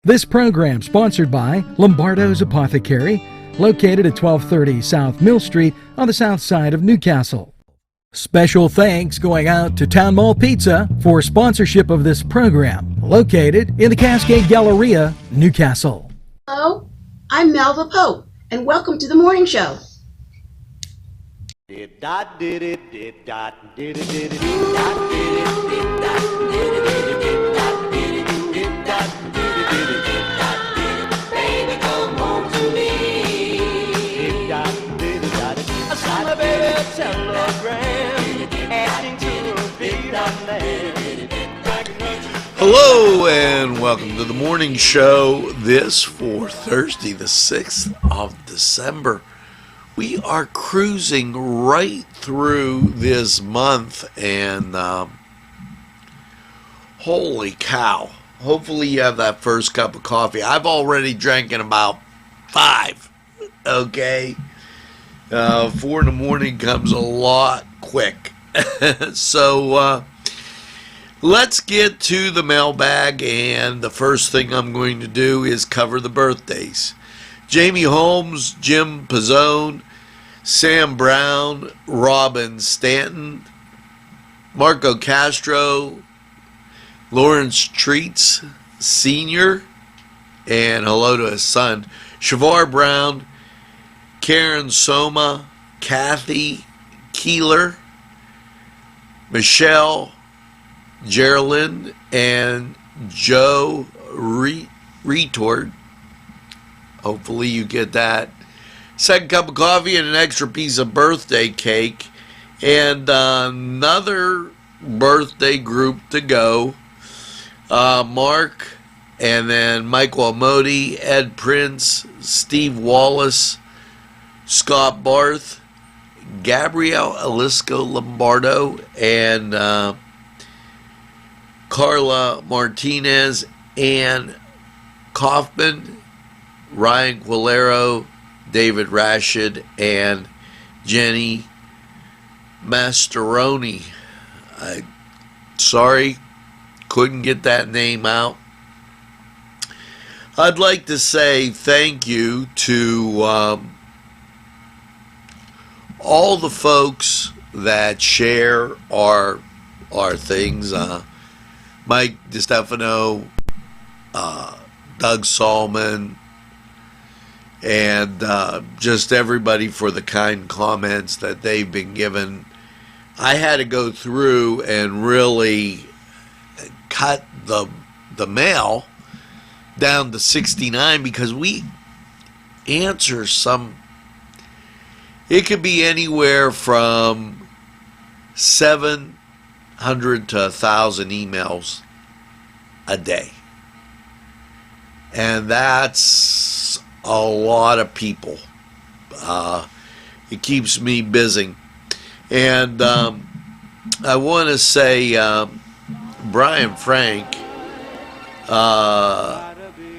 This program sponsored by Lombardo's Apothecary, located at 1230 South Mill Street on the south side of Newcastle. Special thanks going out to Town Mall Pizza for sponsorship of this program, located in the Cascade Galleria, Newcastle. Hello, I'm Melva Pope, and welcome to the morning show. Hello and welcome to the morning show. This for Thursday, the 6th of December. We are cruising right through this month, and holy cow. Hopefully you have that first cup of coffee. I've already drank in about 5, okay? 4 in the morning comes a lot quick. So let's get to the mailbag, and the first thing I'm going to do is cover the birthdays. Jamie Holmes, Jim Pizzone, Sam Brown, Robin Stanton, Marco Castro, Lawrence Treats Sr., and hello to his son, Shavar Brown, Karen Soma, Kathy Keeler, Michelle, Geraldine, and Joe Retort. Hopefully you get that. Second cup of coffee and an extra piece of birthday cake. And another birthday group to go. Mark, and then Michael Amodi, Ed Prince, Steve Wallace, Scott Barth, Gabrielle Alisco Lombardo, and Carla Martinez, Ann Kaufman, Ryan Quilero, David Rashid, and Jenny Mastaroni. Sorry, couldn't get that name out. I'd like to say thank you to all the folks that share our things. Mike DiStefano, Doug Salman, and just everybody for the kind comments that they've been given. I had to go through and really cut the mail down to 69 because we answer some. It could be anywhere from 700 to 1,000 emails a day. And that's a lot of people. It keeps me busy. And I want to say Brian Frank, the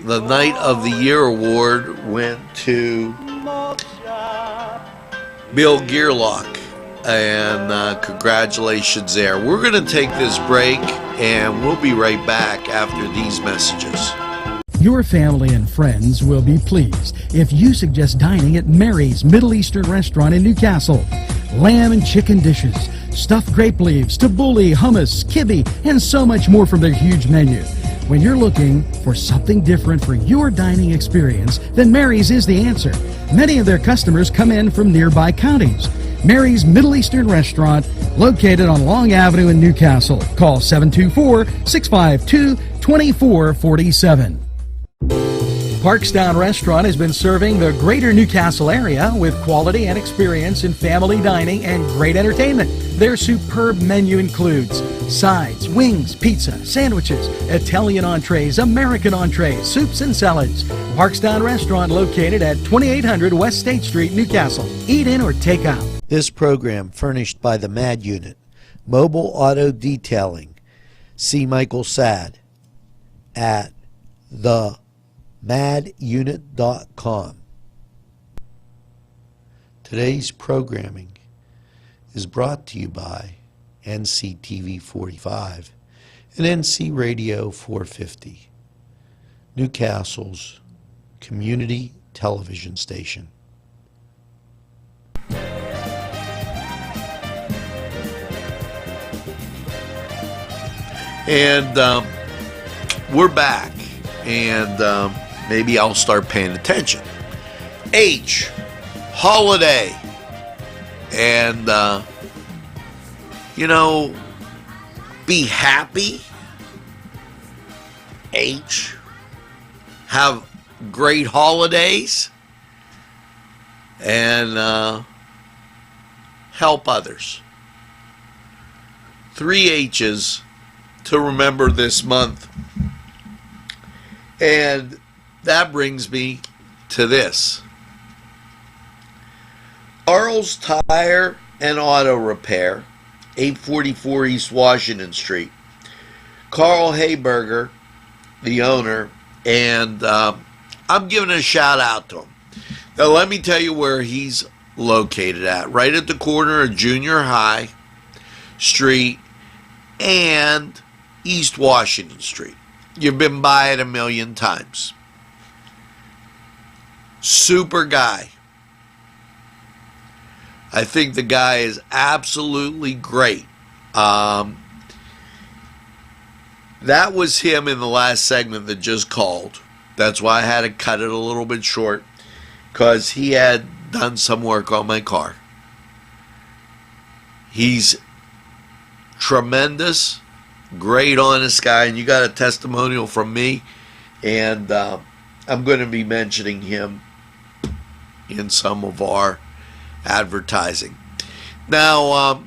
Night of the Year award went to Bill Gearlock, and congratulations there. We're going to take this break, and we'll be right back after these messages. Your family and friends will be pleased if you suggest dining at Mary's Middle Eastern Restaurant in Newcastle. Lamb and chicken dishes, stuffed grape leaves, tabbouleh, hummus, kibbe, and so much more from their huge menu. When you're looking for something different for your dining experience, then Mary's is the answer. Many of their customers come in from nearby counties. Mary's Middle Eastern Restaurant, located on Long Avenue in Newcastle. Call 724-652-2447. Parkstown Restaurant has been serving the greater Newcastle area with quality and experience in family dining and great entertainment. Their superb menu includes sides, wings, pizza, sandwiches, Italian entrees, American entrees, soups and salads. Parkstown Restaurant located at 2800 West State Street, Newcastle. Eat in or take out. This program furnished by the MAD Unit, Mobile Auto Detailing. See Michael Sad at themadunit.com. Today's programming is brought to you by NCTV45 and NC Radio 450. Newcastle's community television station. And we're back, and maybe I'll start paying attention. H, holiday. And, be happy. H, have great holidays. And help others. 3 H's to remember this month. And that brings me to this. Carl's Tire and Auto Repair, 844 East Washington Street. Carl Hayberger, the owner, and I'm giving a shout out to him. Now let me tell you where he's located at. Right at the corner of Junior High Street and East Washington Street. You've been by it a million times. Super guy. I think the guy is absolutely great. That was him in the last segment that just called. That's why I had to cut it a little bit short, because he had done some work on my car. He's tremendous, great, honest guy, and you got a testimonial from me, and I'm going to be mentioning him in some of our advertising. Now,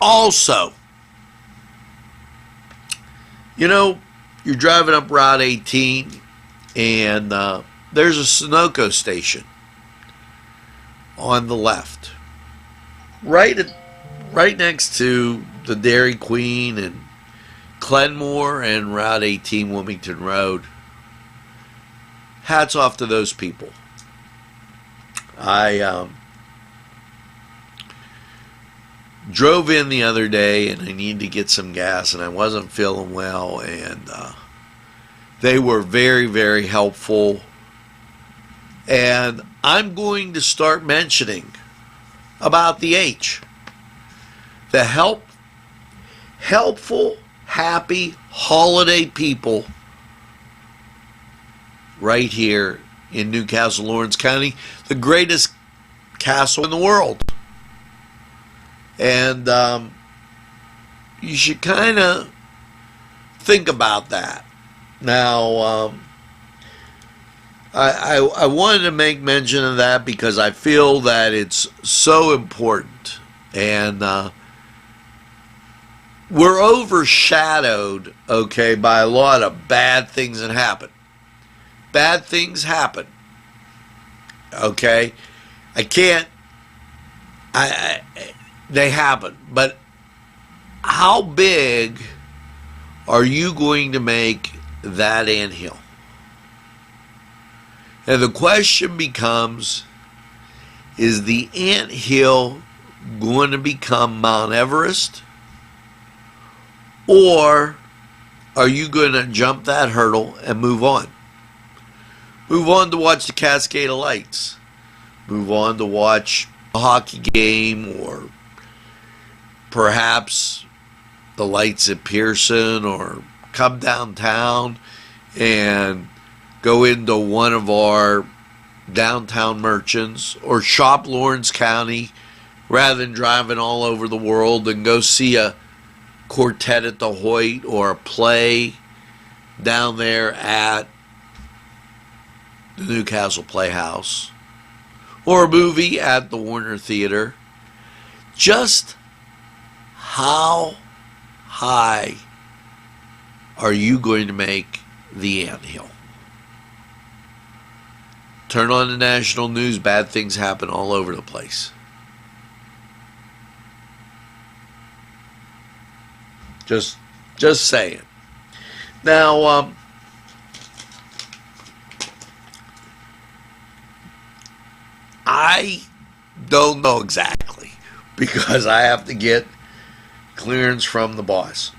also, you're driving up Route 18, and there's a Sunoco station on the left, right next to the Dairy Queen and Glenmore and Route 18 Wilmington Road. Hats off to those people. I drove in the other day, and I needed to get some gas, and I wasn't feeling well, and they were very, very helpful. And I'm going to start mentioning about the H. The helpful, happy holiday people right here in Newcastle, Lawrence County, the greatest castle in the world. And you should kind of think about that. Now, I wanted to make mention of that because I feel that it's so important. And we're overshadowed, by a lot of bad things that happen. Bad things happen. They happen. But how big are you going to make that anthill? And the question becomes, is the anthill going to become Mount Everest? Or are you going to jump that hurdle and move on? Move on to watch the Cascade of Lights. Move on to watch a hockey game, or perhaps the lights at Pearson, or come downtown and go into one of our downtown merchants, or shop Lawrence County rather than driving all over the world, and go see a quartet at the Hoyt or a play down there at the Newcastle Playhouse, or a movie at the Warner Theater. Just how high are you going to make the anthill? Turn on the national news, bad things happen all over the place. Just saying. Now, I don't know exactly, because I have to get clearance from the boss.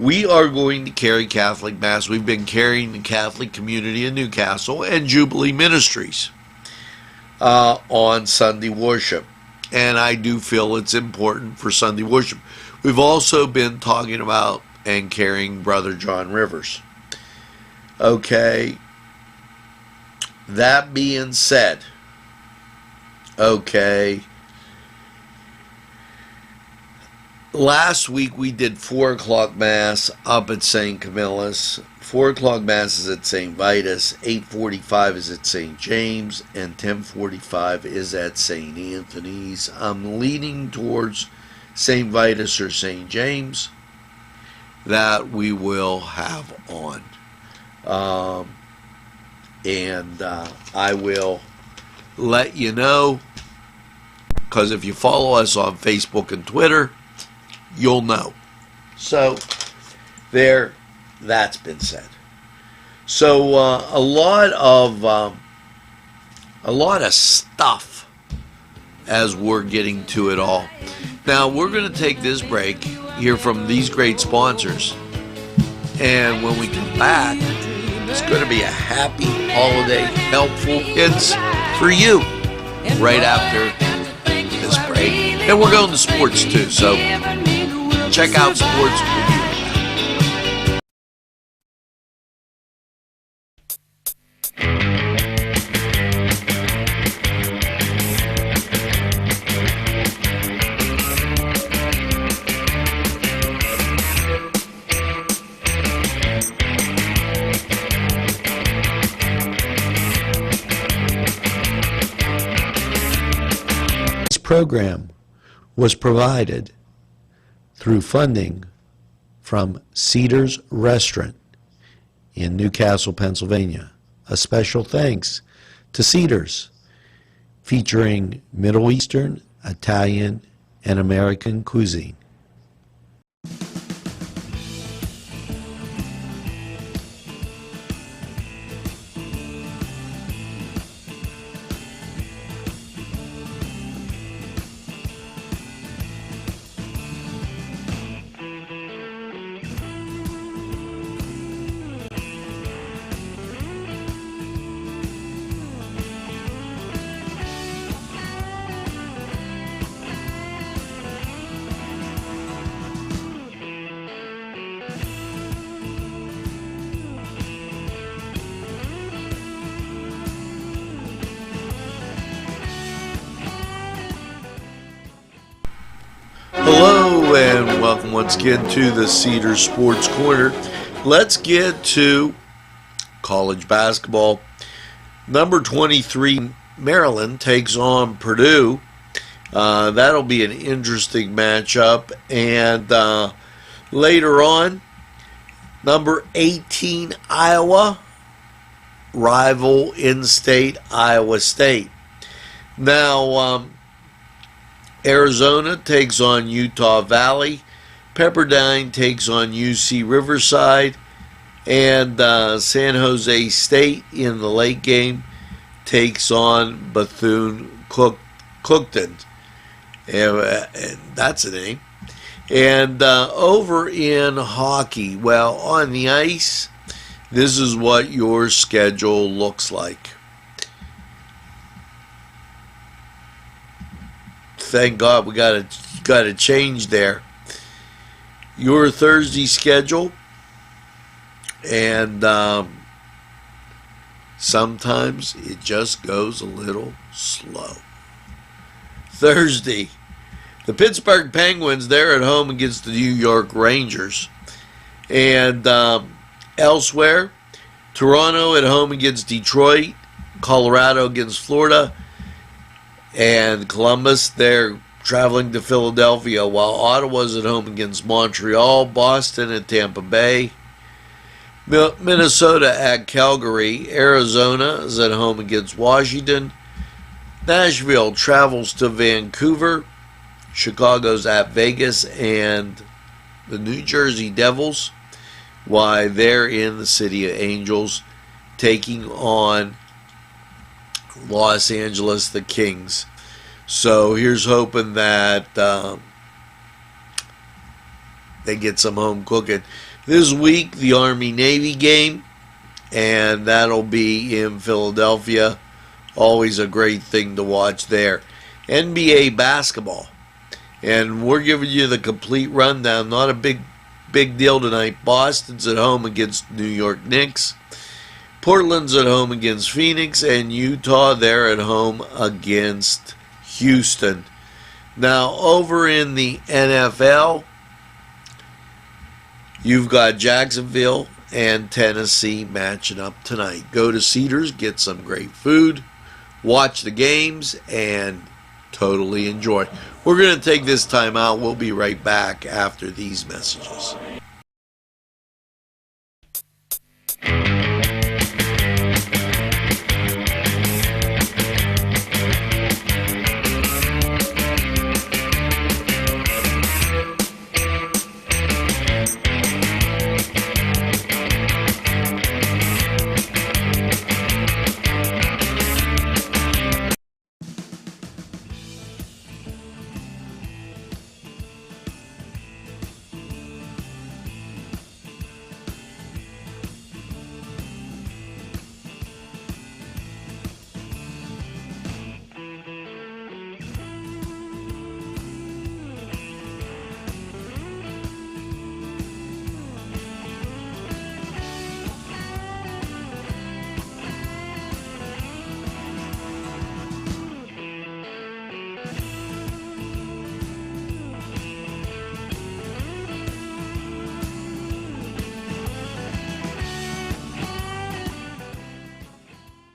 we are going to carry Catholic Mass. We've been carrying the Catholic community in Newcastle and Jubilee Ministries on Sunday worship. And I do feel it's important for Sunday worship. We've also been talking about and carrying Brother John Rivers. Okay. That being said, okay, last week we did 4 o'clock Mass up at St. Camilla's. 4 o'clock Mass is at St. Vitus, 8:45 is at St. James, and 10:45 is at St. Anthony's. I'm leaning towards St. Vitus or St. James that we will have on. I will let you know, because if you follow us on Facebook and Twitter, you'll know. So there, that's been said. So a lot of stuff as we're getting to it all. Now we're going to take this break, hear from these great sponsors, and when we come back, it's going to be a happy holiday, helpful hints for you right after this break. And we're going to sports too, so check out sports. Program was provided through funding from Cedars Restaurant in Newcastle, Pennsylvania. A special thanks to Cedars, featuring Middle Eastern, Italian, and American cuisine. Hello and welcome once again to the Cedar Sports Corner. Let's get to college basketball. Number 23, Maryland takes on Purdue. That'll be an interesting matchup. And later on, number 18, Iowa, rival in-state Iowa State. Now, Arizona takes on Utah Valley. Pepperdine takes on UC Riverside. And San Jose State in the late game takes on Bethune-Cookman. And that's a name. And over in hockey, well, on the ice, this is what your schedule looks like. Thank God we got a change there. Your Thursday schedule, and sometimes it just goes a little slow. Thursday, the Pittsburgh Penguins, they're at home against the New York Rangers. And elsewhere, Toronto at home against Detroit, Colorado against Florida, and Columbus, they're traveling to Philadelphia, while Ottawa's at home against Montreal, Boston at Tampa Bay, Minnesota at Calgary, Arizona is at home against Washington, Nashville travels to Vancouver, Chicago's at Vegas, and the New Jersey Devils, why they're in the City of Angels, taking on Los Angeles, the Kings. So here's hoping that they get some home cooking. This week, the Army-Navy game, and that'll be in Philadelphia. Always a great thing to watch there. NBA basketball, and we're giving you the complete rundown. Not a big deal tonight. Boston's at home against New York Knicks. Portland's at home against Phoenix, and Utah, they're at home against Houston. Now, over in the NFL, you've got Jacksonville and Tennessee matching up tonight. Go to Cedars, get some great food, watch the games, and totally enjoy. We're going to take this time out. We'll be right back after these messages.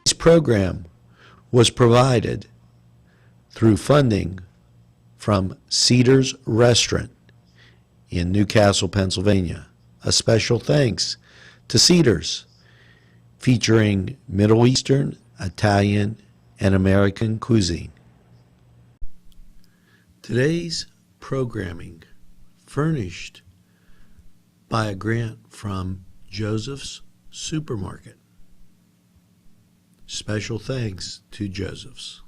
This program was provided through funding from Cedars Restaurant in Newcastle, Pennsylvania. A special thanks to Cedars, featuring Middle Eastern, Italian, and American cuisine. Today's programming furnished by a grant from Joseph's Supermarket. Special thanks to Joseph's.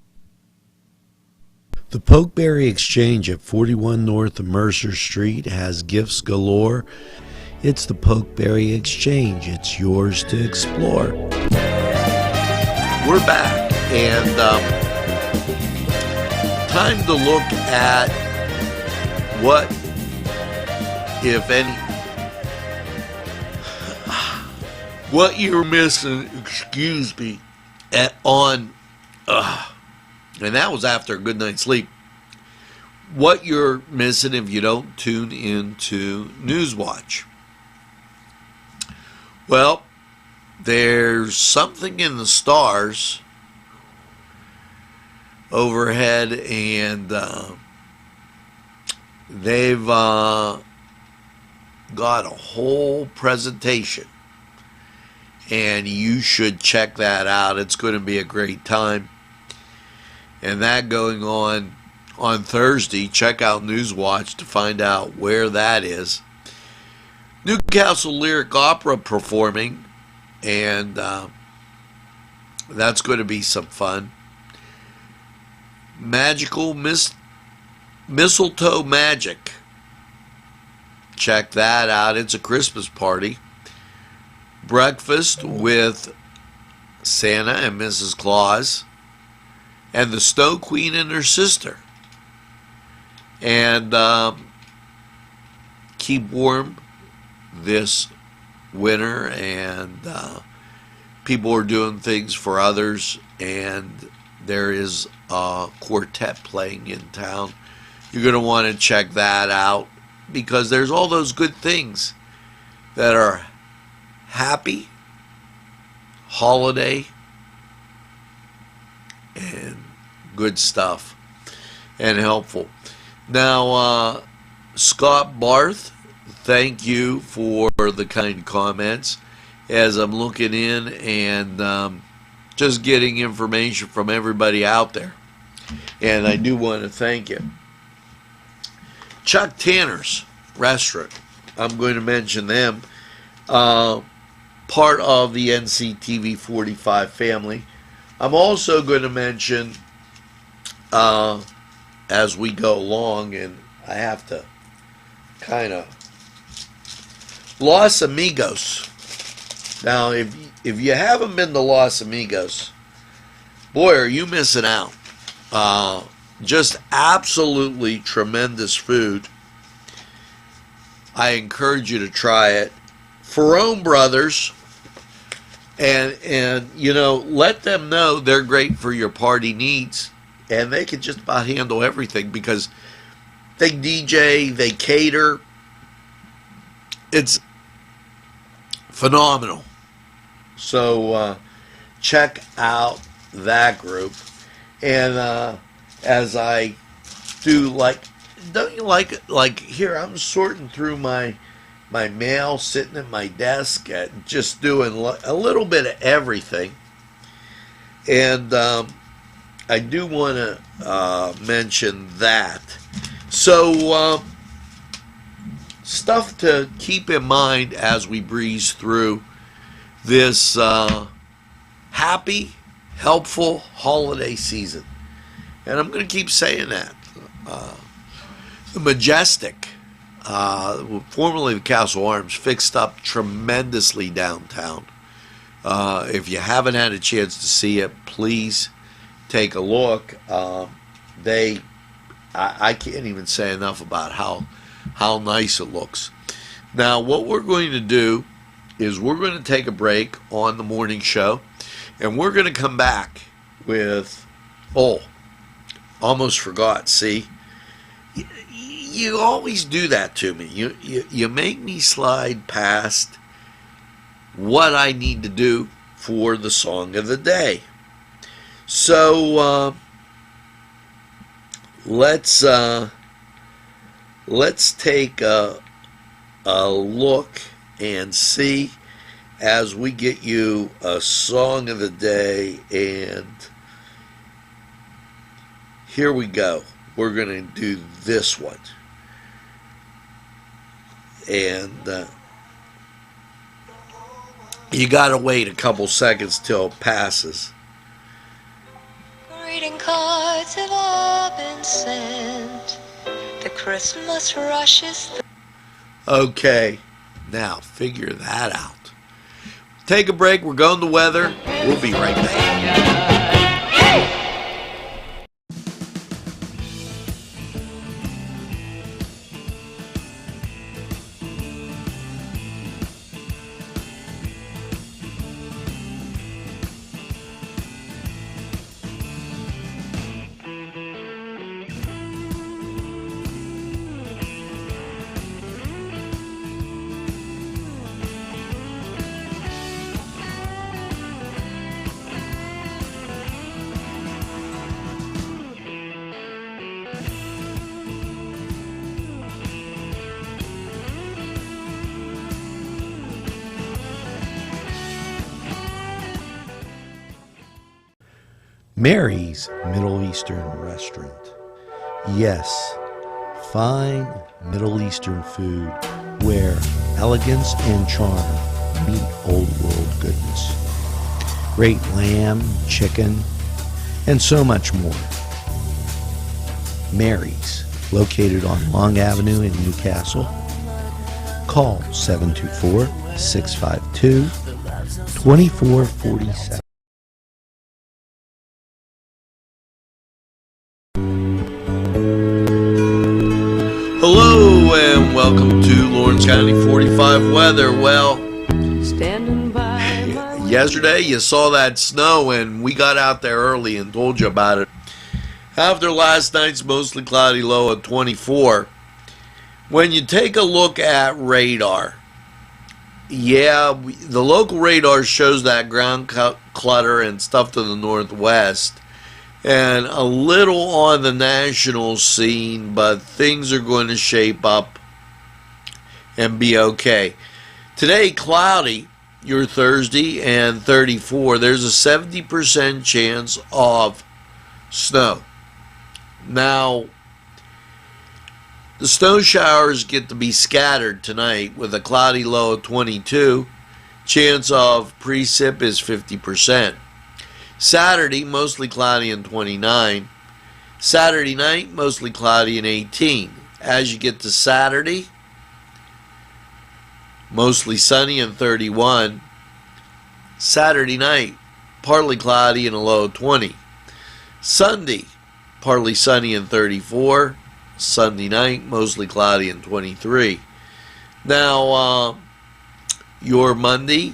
The Pokeberry Exchange at 41 North Mercer Street has gifts galore. It's the Pokeberry Exchange. It's yours to explore. We're back, and time to look at what, if any, what you're missing, excuse me, and that was after a good night's sleep. What you're missing if you don't tune into Newswatch. Well, there's something in the stars overhead, and they've got a whole presentation, and you should check that out. It's going to be a great time. And that going on Thursday. Check out Newswatch to find out where that is. Newcastle Lyric Opera performing, and that's going to be some fun. Magical Mistletoe Magic. Check that out. It's a Christmas party. Breakfast with Santa and Mrs. Claus, and the Snow Queen and her sister. And keep warm this winter, and people are doing things for others, and there is a quartet playing in town. You're going to want to check that out, because there's all those good things that are happy, holiday, and good stuff, and helpful. Now, Scott Barth, thank you for the kind comments as I'm looking in and just getting information from everybody out there. And I do want to thank you. Chuck Tanner's Restaurant, I'm going to mention them. Part of the NCTV45 family. I'm also going to mention, as we go along, and I have to kind of Los Amigos. Now, if you haven't been to Los Amigos, boy, are you missing out. Just absolutely tremendous food. I encourage you to try it. Ferrone Brothers, and you know, let them know they're great for your party needs, and they can just about handle everything because they DJ, they cater. It's phenomenal. So check out that group. And as I do, like, don't you like it? Like, here, I'm sorting through my mail, sitting at my desk, just doing a little bit of everything. And I do want to mention that. So, stuff to keep in mind as we breeze through this happy, helpful holiday season. And I'm going to keep saying that. The Majestic, formerly the Castle Arms, fixed up tremendously downtown. If you haven't had a chance to see it, please take a look. I can't even say enough about how nice it looks. Now, what we're going to do is we're going to take a break on the morning show, and we're going to come back with, almost forgot, see? You always do that to me. You make me slide past what I need to do for the song of the day. So, let's take a look and see as we get you a song of the day. And here we go. We're going to do this one. And you got to wait a couple seconds till it passes. Greeting cards have all been sent. The Christmas rush is Okay, now figure that out. Take a break. We're going to weather. We'll be right back. Mary's Middle Eastern Restaurant. Yes, fine Middle Eastern food where elegance and charm meet old world goodness. Great lamb, chicken, and so much more. Mary's, located on Long Avenue in Newcastle. Call 724-652-2447. Hello and welcome to Lawrence County 45 weather. Well, yesterday you saw that snow and we got out there early and told you about it. After last night's mostly cloudy low of 24, when you take a look at radar, the local radar shows that ground clutter and stuff to the northwest, and a little on the national scene, but things are going to shape up and be okay. Today, cloudy, your Thursday, and 34. There's a 70% chance of snow. Now, the snow showers get to be scattered tonight with a cloudy low of 22. Chance of precip is 50%. Saturday, mostly cloudy and 29. Saturday night, mostly cloudy and 18. As you get to Saturday, mostly sunny and 31. Saturday night, partly cloudy and a low of 20. Sunday, partly sunny and 34. Sunday night, mostly cloudy and 23. Now, your Monday,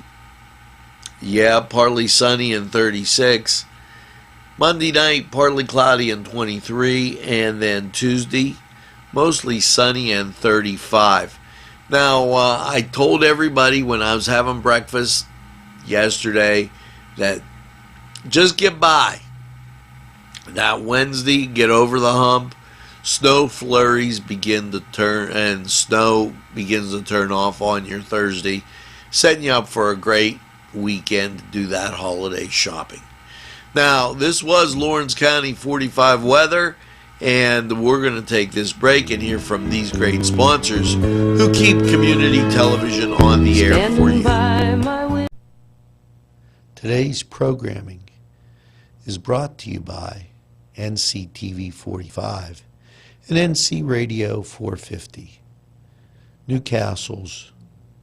partly sunny and 36. Monday night, partly cloudy and 23. And then Tuesday, mostly sunny and 35. Now, I told everybody when I was having breakfast yesterday that just get by. That Wednesday, get over the hump. Snow flurries begin to turn, and snow begins to turn off on your Thursday, setting you up for a great weekend to do that holiday shopping. Now, this was Lawrence County 45 weather, and we're going to take this break and hear from these great sponsors who keep community television on the air for you. Today's programming is brought to you by NCTV45 and NC Radio 450, Newcastle's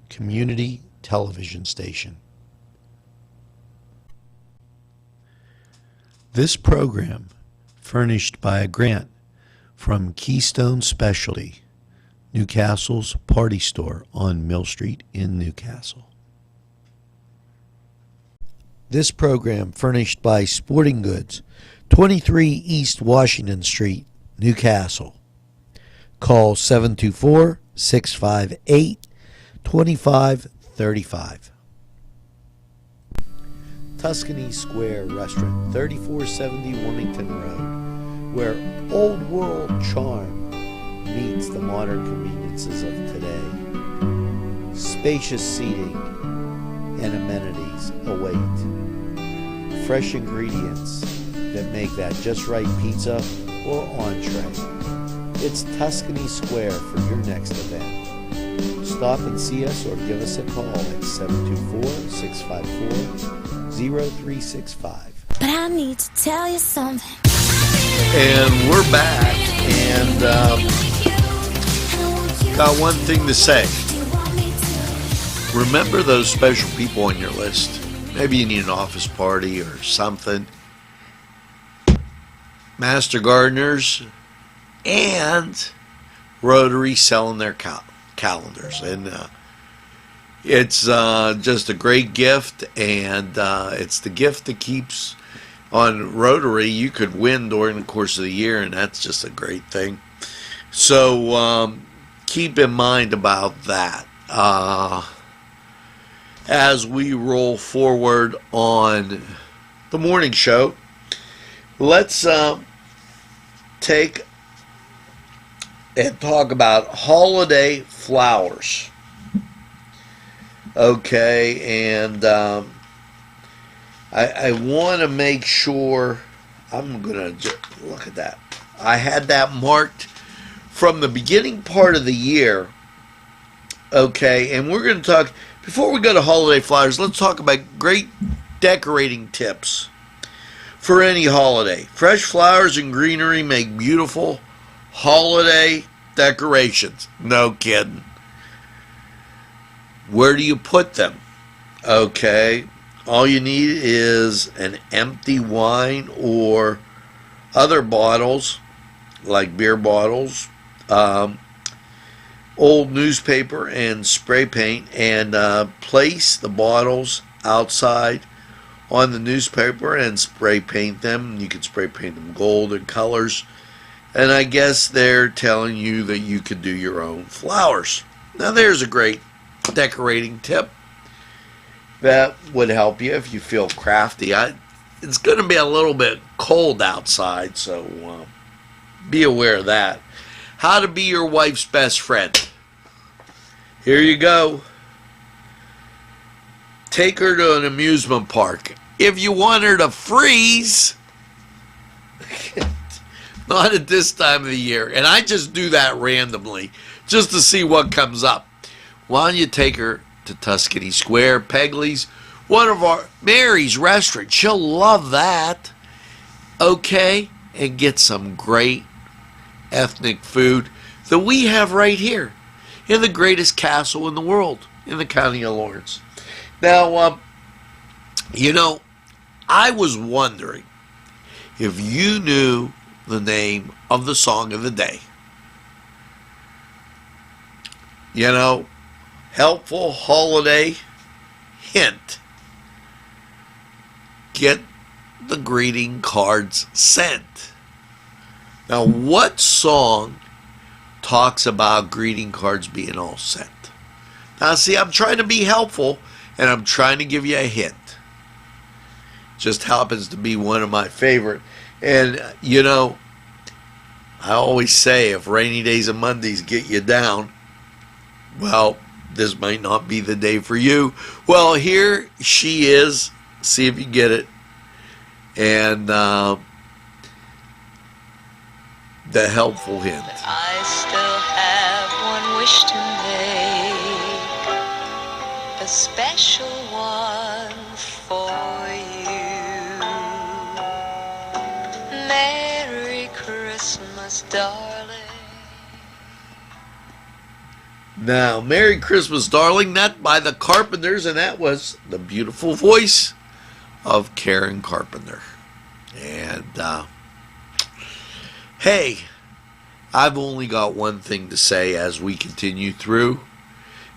community television station. This program furnished by a grant from Keystone Specialty, Newcastle's party store on Mill Street in Newcastle. This program furnished by Sporting Goods, 23 East Washington Street, Newcastle. Call 724-658-2535. Tuscany Square Restaurant, 3470 Wilmington Road, where old world charm meets the modern conveniences of today. Spacious seating and amenities await. Fresh ingredients that make that just right pizza or entree. It's Tuscany Square for your next event. Stop and see us or give us a call at 724-654-0365. But I need to tell you something. And we're back, and got one thing to say. Remember those special people on your list. Maybe you need an office party or something. Master Gardeners and Rotary selling their calendars. And it's just a great gift, and it's the gift that keeps on Rotary. You could win during the course of the year, and that's just a great thing. So keep in mind about that. As we roll forward on the morning show, let's take and talk about holiday flowers. Okay, and I want to make sure, I'm going to look at that. I had that marked from the beginning part of the year. Okay, and we're going to talk, before we go to holiday flowers, let's talk about great decorating tips for any holiday. Fresh flowers and greenery make beautiful holiday decorations. No kidding. Where do you put them? Okay, all you need is an empty wine or other bottles, like beer bottles, old newspaper and spray paint, and place the bottles outside on the newspaper and spray paint them. You can spray paint them gold and colors, and I guess they're telling you that you could do your own flowers. Now there's a great decorating tip that would help you if you feel crafty. It's going to be a little bit cold outside, so be aware of that. How to be your wife's best friend. Here you go. Take her to an amusement park. If you want her to freeze, not at this time of the year, and I just do that randomly just to see what comes up. Why don't you take her to Tuscany Square, Pegley's, one of our Mary's restaurant. She'll love that. Okay, and get some great ethnic food that we have right here in the greatest castle in the world, in the county of Lawrence. Now, I was wondering if you knew the name of the song of the day. Helpful holiday hint. Get the greeting cards sent. Now, what song talks about greeting cards being all sent? Now, see, I'm trying to be helpful, and I'm trying to give you a hint. Just happens to be one of my favorite. And, I always say, if rainy days and Mondays get you down, well, this might not be the day for you. Well, here she is. See if you get it. And the helpful hint. I still have one wish to make, a special one for you. Merry Christmas, darling. Now, Merry Christmas, darling. That by the Carpenters, and that was the beautiful voice of Karen Carpenter. And, hey, I've only got one thing to say as we continue through.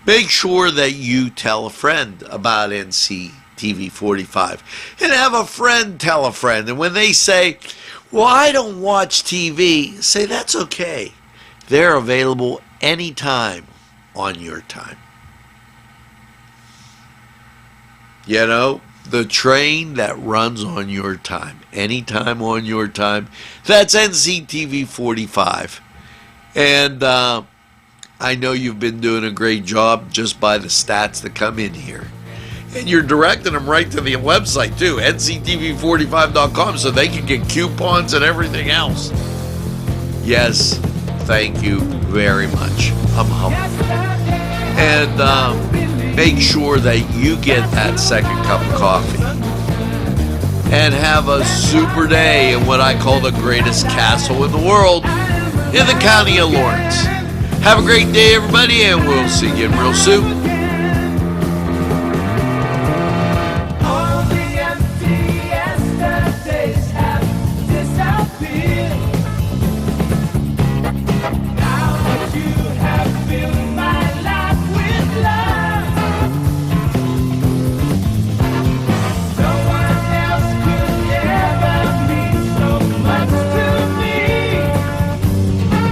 Make sure that you tell a friend about NCTV45 and have a friend tell a friend. And when they say, well, I don't watch TV, say that's okay. They're available anytime on your time. The train that runs on your time, anytime on your time. That's NCTV45. And I know you've been doing a great job just by the stats that come in here. And you're directing them right to the website too, nctv45.com, so they can get coupons and everything else. Yes, thank you very much. I'm humbled. And make sure that you get that second cup of coffee and have a super day in what I call the greatest castle in the world, in the county of Lawrence. Have a great day, everybody, and we'll see you again real soon.